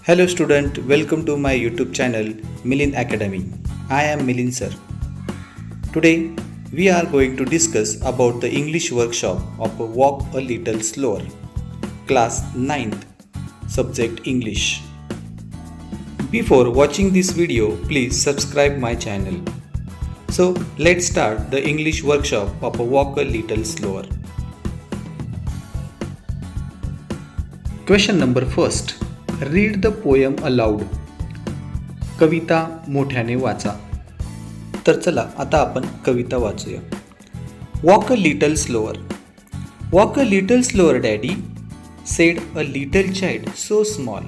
Hello student, welcome to my YouTube channel Milin Academy. I am Milin sir. Today we are going to discuss about the English workshop of Walk a Little Slower, class 9th, subject English. Before watching this video, please subscribe my channel. So let's start the English workshop of Walk a Little Slower. Question number first. Read the poem aloud. कविता मोठ्याने वाचा. तर चला आता आपण कविता वाचूया. Walk a little slower. Walk a little slower, daddy, said a little child so small.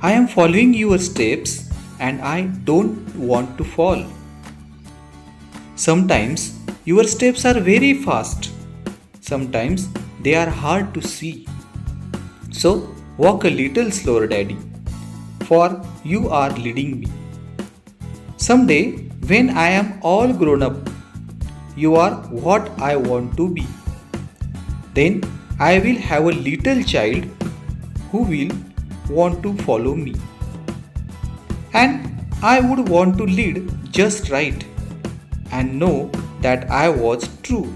I am following your steps and I don't want to fall. Sometimes your steps are very fast. Sometimes they are hard to see. So walk a little slower, daddy, for you are leading me. Someday, when I am all grown up, you are what I want to be. Then I will have a little child who will want to follow me. And I would want to lead just right and know that I was true.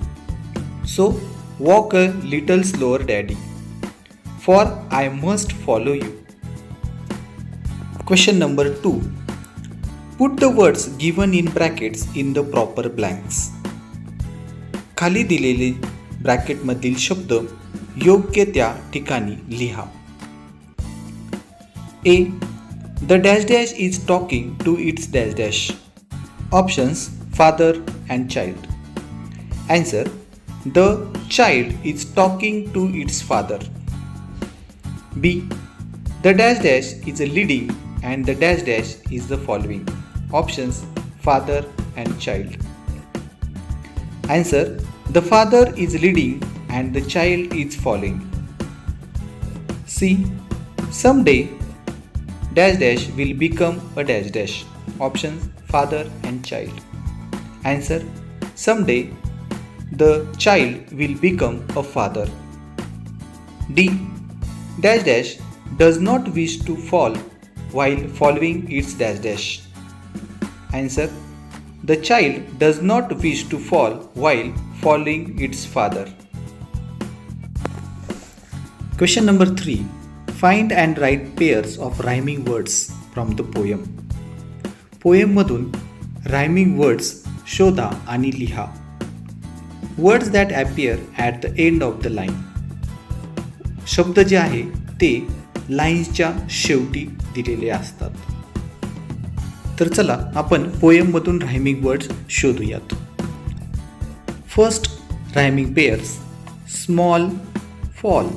So walk a little slower, daddy, for I must follow you. Question number 2. Put the words given in brackets in the proper blanks. खाली दिलेले ब्रॅकेटमधील शब्द योग्य त्या ठिकाणी लिहा. A. The dash dash is talking to its dash dash. Options: father and child. Answer: the child is talking to its father. B. The dash dash is a leading and the dash dash is the following. Options: father and child. Answer: the father is leading and the child is following. C. Someday dash dash will become a dash dash. Options: father and child. Answer: someday the child will become a father. D. Dash dash does not wish to fall while following its dash dash. Answer: the child does not wish to fall while following its father. Question number 3. Find and write pairs of rhyming words from the poem. Poem मधून rhyming words शोधा आणि लिहा. Words that appear at the end of the line. शब्द जे आहे ते लाईन्सच्या शेवटी दिलेले असतात. तर चला आपण पोएममधून रायमिंग वर्ड्स शोधूयात. First rhyming pairs: small fall.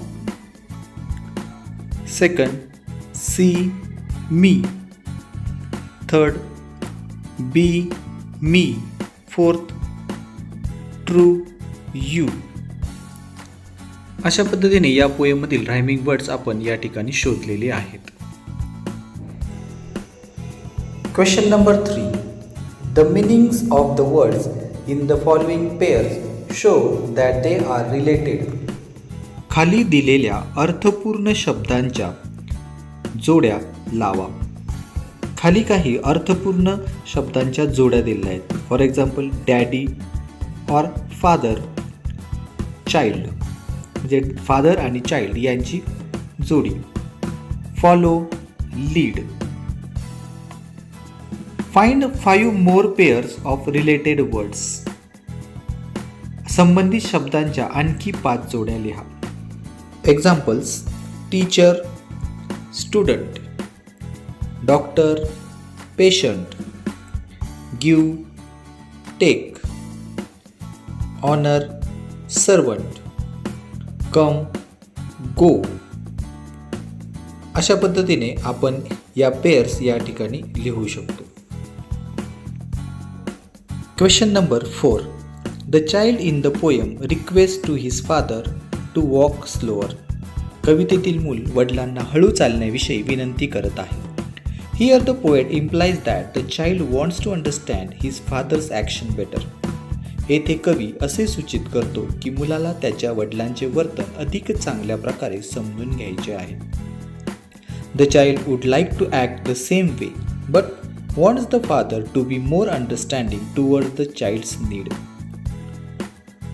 Second see me. Third be me. Fourth true you. अशा पद्धतीने या पोएममधील रायमिंग वर्ड्स आपण या ठिकाणी शोधलेले आहेत. Question number 3. The meanings of the words in the following pairs show that they are related. खाली दिलेल्या अर्थपूर्ण शब्दांच्या जोड्या लावा. खाली काही अर्थपूर्ण शब्दांच्या जोड्या दिलेल्या आहेत. फॉर एक्झाम्पल डॅडी और फादर, चाइल्ड म्हणजे फादर आणि चाइल्ड यांची जोडी. Follow, lead. Find 5 more pairs of related words. संबंधित शब्दांच्या आणखी 5 जोड्या लिहा. Examples: teacher, student, doctor, patient, give, take, owner, servant, come, go. अशा पद्धतीने आपण या पेअर्स या ठिकाणी लिहू शकतो. Question number 4. The child in the poem request to his father to walk slower. कवितेतील मूल वडिलांना हळू चालण्याविषयी विनंती करत आहे. Here the poet implies that the child wants to understand his father's action better. येथे कवी असे सूचित करतो की मुलाला त्याच्या वडिलांचे वर्तन अधिक चांगल्या प्रकारे समजून घ्यायचे आहे. The child would like to act the same way, but wants the father to be more understanding towards the child's need.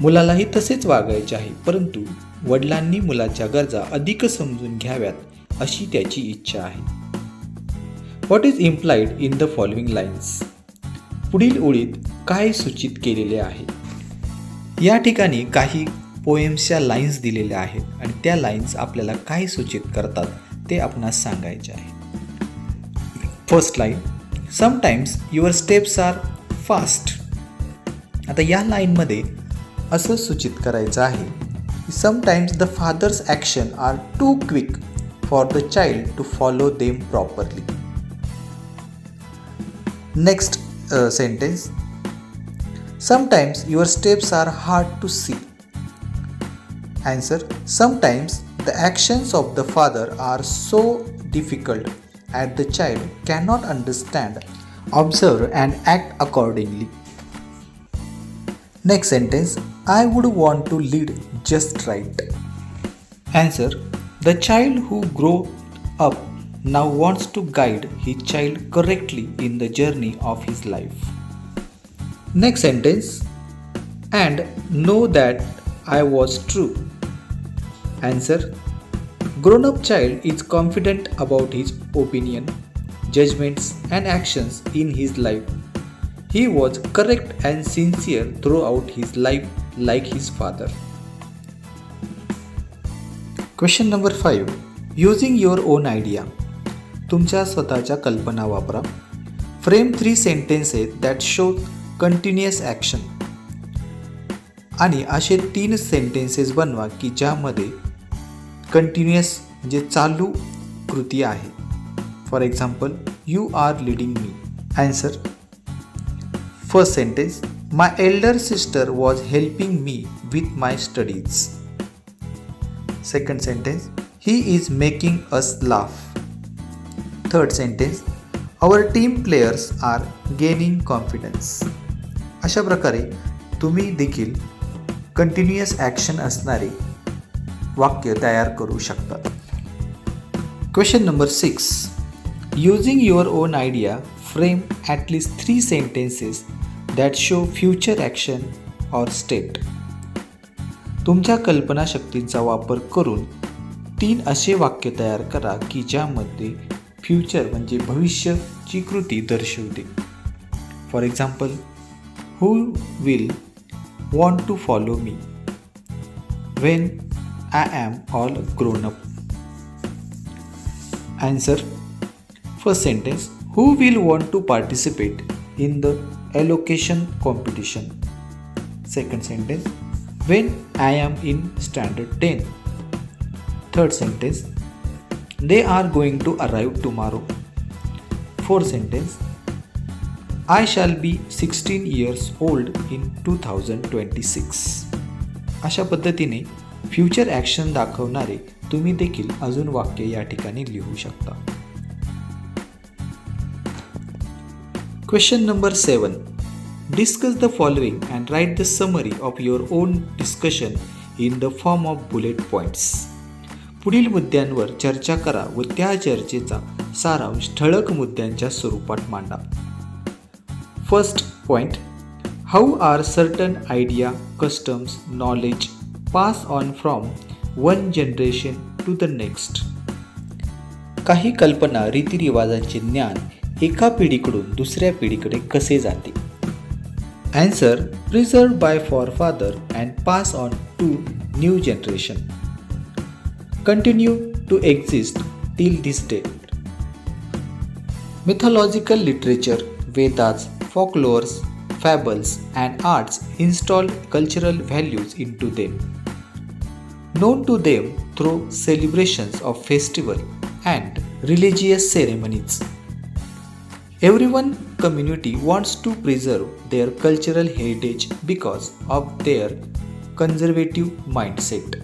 मुलालाही तसेच वागायचे आहे, परंतु वडिलांनी मुलाच्या गरजा अधिक समजून घ्याव्यात अशी त्याची इच्छा आहे. What is implied in the following lines? पुढील ओळीत काय सूचित केलेले आहे? या ठिकाणी काही पोएम्सच्या लाईन्स दिलेल्या आहेत आणि त्या लाईन्स आपल्याला काय सूचित करतात ते आपणास सांगायचे आहे. First line, sometimes your steps are fast. आता या लाईनमध्ये असं सूचित करायचं आहे की sometimes the father's action are too quick for the child to follow them properly. Next sentence, sometimes your steps are hard to see. Answer, sometimes the actions of the father are so difficult that the child cannot understand, observe and act accordingly. Next sentence, I would want to lead just right. Answer, the child who grow up now wants to guide his child correctly in the journey of his life. Next sentence, and know that I was true. Answer, grown-up child is confident about his opinion, judgments and actions in his life. He was correct and sincere throughout his life like his father. Question number 5. Using your own idea. तुमच्या स्वतःच्या कल्पना वापरा. Frame 3 sentences that show continuous action. आणि असे 3 sentences बनवा की ज्यामध्ये continuous म्हणजे चालू कृती आहे. For example, you are leading me. Answer, first sentence, my elder sister was helping me with my studies. Second sentence, he is making us laugh. Third sentence, our team players are gaining confidence. अशा प्रकारे तुम्ही देखील continuous action असणारे वाक्य तयार करू शकता. Question number 6. Using your own idea frame at least 3 sentences that show future action or state. तुमच्या कल्पनाशक्तीचा वापर करून 3 असे वाक्य तयार करा की ज्यामध्ये फ्युचर म्हणजे भविष्याची कृती दर्शवते. For example, who will want to follow me when I am all grown up. Answer, first sentence, who will want to participate in the elocution competition. Second sentence, when I am in standard 10. Third sentence, they are going to arrive tomorrow. Fourth sentence, I shall be 16 years old in 2026. अशा पद्धतीने future action दाखवणारे तुम्ही देखील अजून वाक्य या ठिकाणी लिहू शकता. Question number 7. Discuss the following and write the summary of your own discussion in the form of bullet points. पुढील मुद्द्यांवर चर्चा करा व त्या चर्चेचा सारांश ठळक मुद्द्यांच्या स्वरूपात मांडा. First point, how are certain idea, customs, knowledge pass on from one generation to the next. काही कल्पना, रीतिरिवाजांचे ज्ञान एका पिढीकडून दुसऱ्या पिढीकडे कसे जाते. Answer, preserved by forefather and pass on to new generation. Continue to exist till this date. Mythological literature, Vedas, folklores, fables and arts installed cultural values into them. Known to them through celebrations of festival and religious ceremonies. Everyone community wants to preserve their cultural heritage because of their conservative mindset.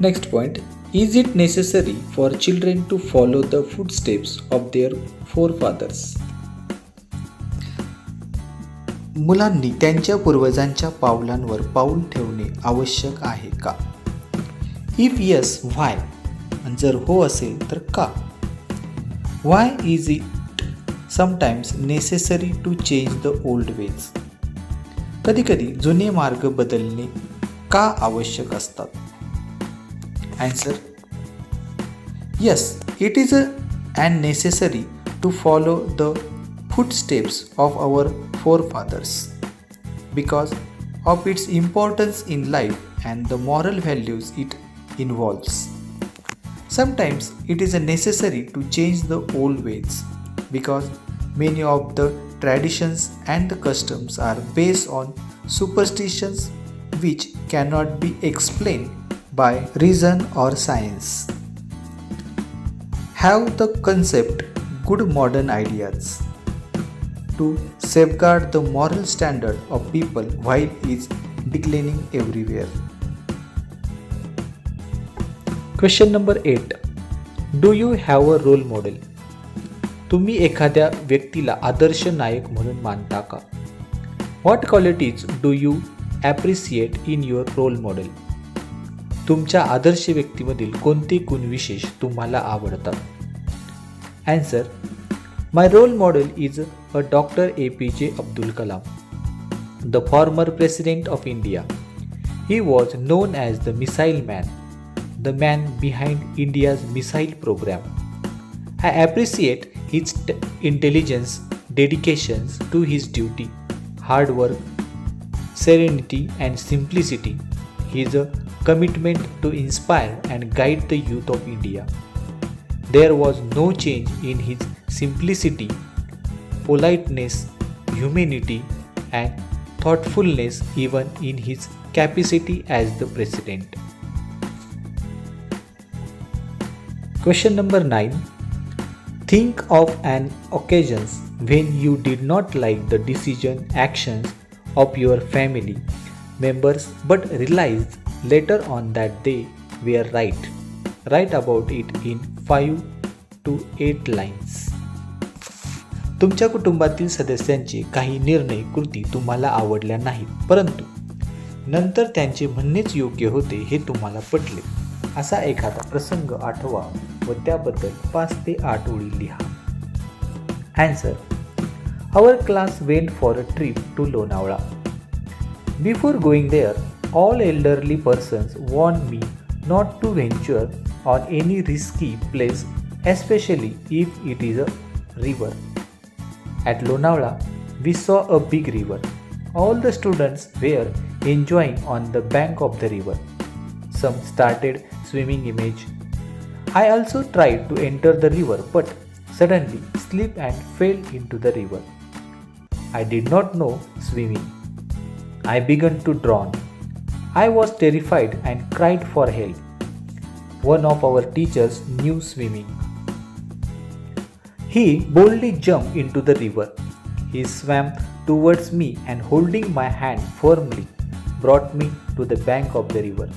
Next point, is it necessary for children to follow the footsteps of their forefathers? मुलांनी त्यांच्या पूर्वजांच्या पावलांवर पाऊल ठेवणे आवश्यक आहे का? If yes, why? आणि जर हो असेल तर का? Why is it sometimes necessary to change the old ways? कधीकधी जुने मार्ग बदलणे का आवश्यक असतात? Answer: yes, it is and necessary to follow the footsteps of our forefathers because of its importance in life and the moral values it involves. Sometimes it is necessary to change the old ways because many of the traditions and the customs are based on superstitions which cannot be explained by reason or science. Have the concept good modern ideas to safeguard the moral standard of people while is declining everywhere. Question number 8. Do you have a role model? तुम्ही एखाद्या व्यक्तीला आदर्श नायक म्हणून मानता का? What qualities do you appreciate in your role model? तुमच्या आदर्श व्यक्तीमधील कोणते गुणविशेष तुम्हाला आवडतात? Answer: My role model is a Dr. APJ Abdul Kalam, the former President of India. He was known as the Missile Man, the man behind India's missile program. I appreciate his intelligence, dedication to his duty, hard work, serenity and simplicity. His commitment to inspire and guide the youth of India. There was no change in his simplicity, politeness, humanity and thoughtfulness even in his capacity as the president. Question number 9. Think of an occasion when you did not like the decision, actions of your family members but realized later on that they were right. Write about it in 5 to 8 lines. तुमच्या कुटुंबातील सदस्यांचे काही निर्णय, कृती तुम्हाला आवडल्या नाहीत, परंतु नंतर त्यांचे म्हणणेच योग्य होते हे तुम्हाला पटले. असा एखादा प्रसंग आठवा व त्याबद्दल 5 ते 8 ओळी लिहा. Answer: Our class went for a trip to Lonavala. Before going there, all elderly persons warned me not to venture on any risky place, especially if it is a river. At Lonavala, we saw a big river. All the students were enjoying on the bank of the river. Some started swimming image. I also tried to enter the river but suddenly slipped and fell into the river. I did not know swimming. I began to drown. I was terrified and cried for help. One of our teachers knew swimming. He boldly jumped into the river. He swam towards me and holding my hand firmly brought me to the bank of the river.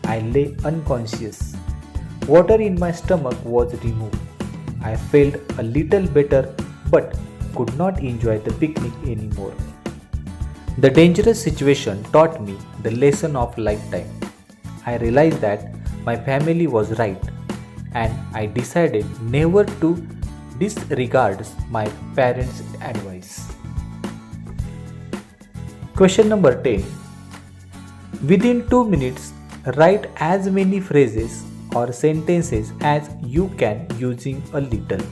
I lay unconscious. Water in my stomach was removed. I felt a little better but could not enjoy the picnic anymore. The dangerous situation taught me the lesson of lifetime. I realized that my family was right and I decided never to disregard my parents' advice. Question number 10. Within 2 minutes, write as many phrases or sentences as you can using a little.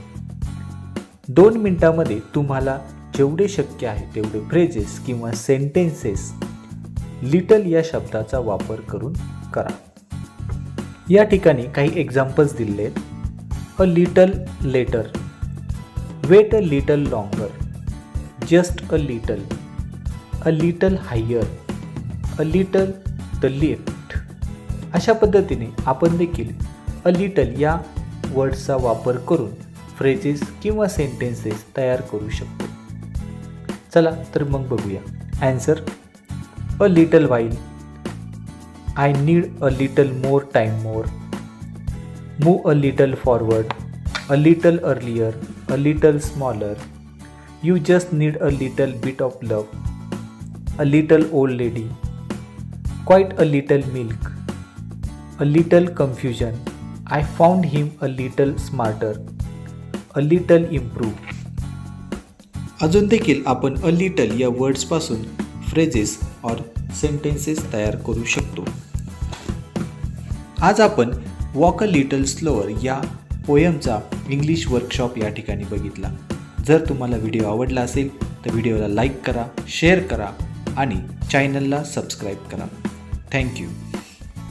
2 मिनिटांमध्ये तुम्हाला जेवढे शक्य आहे तेवढे phrases किंवा sentences little या शब्दाचा वापर करून करा. या ठिकाणी काही एक्झाम्पल्स दिले आहेत. A little later, wait a little longer, just a little higher, a little the lift. अशा पद्धतीने आपण देखील अ लिटल या वर्डचा वापर करून फ्रेजेस किंवा सेंटेन्सेस तयार करू शकतो. चला तर मग बघूया. Answer: A little while. I need a little more time more. Move a little forward. A little earlier. A little smaller. You just need a little bit of love. A little old lady. Quite a little milk. A little confusion. I found him a little smarter, a little improved. अजून देखील आपण a little या वर्ड्सपासून phrases और sentences तयार करू शकतो. आज आपण वॉक अ लिटल स्लोअर या पोयमचा इंग्लिश वर्कशॉप या ठिकाणी बघितला. जर तुम्हाला व्हिडिओ आवडला असेल तर व्हिडिओला लाईक करा, शेअर करा आणि चॅनलला सबस्क्राईब करा. थँक्यू.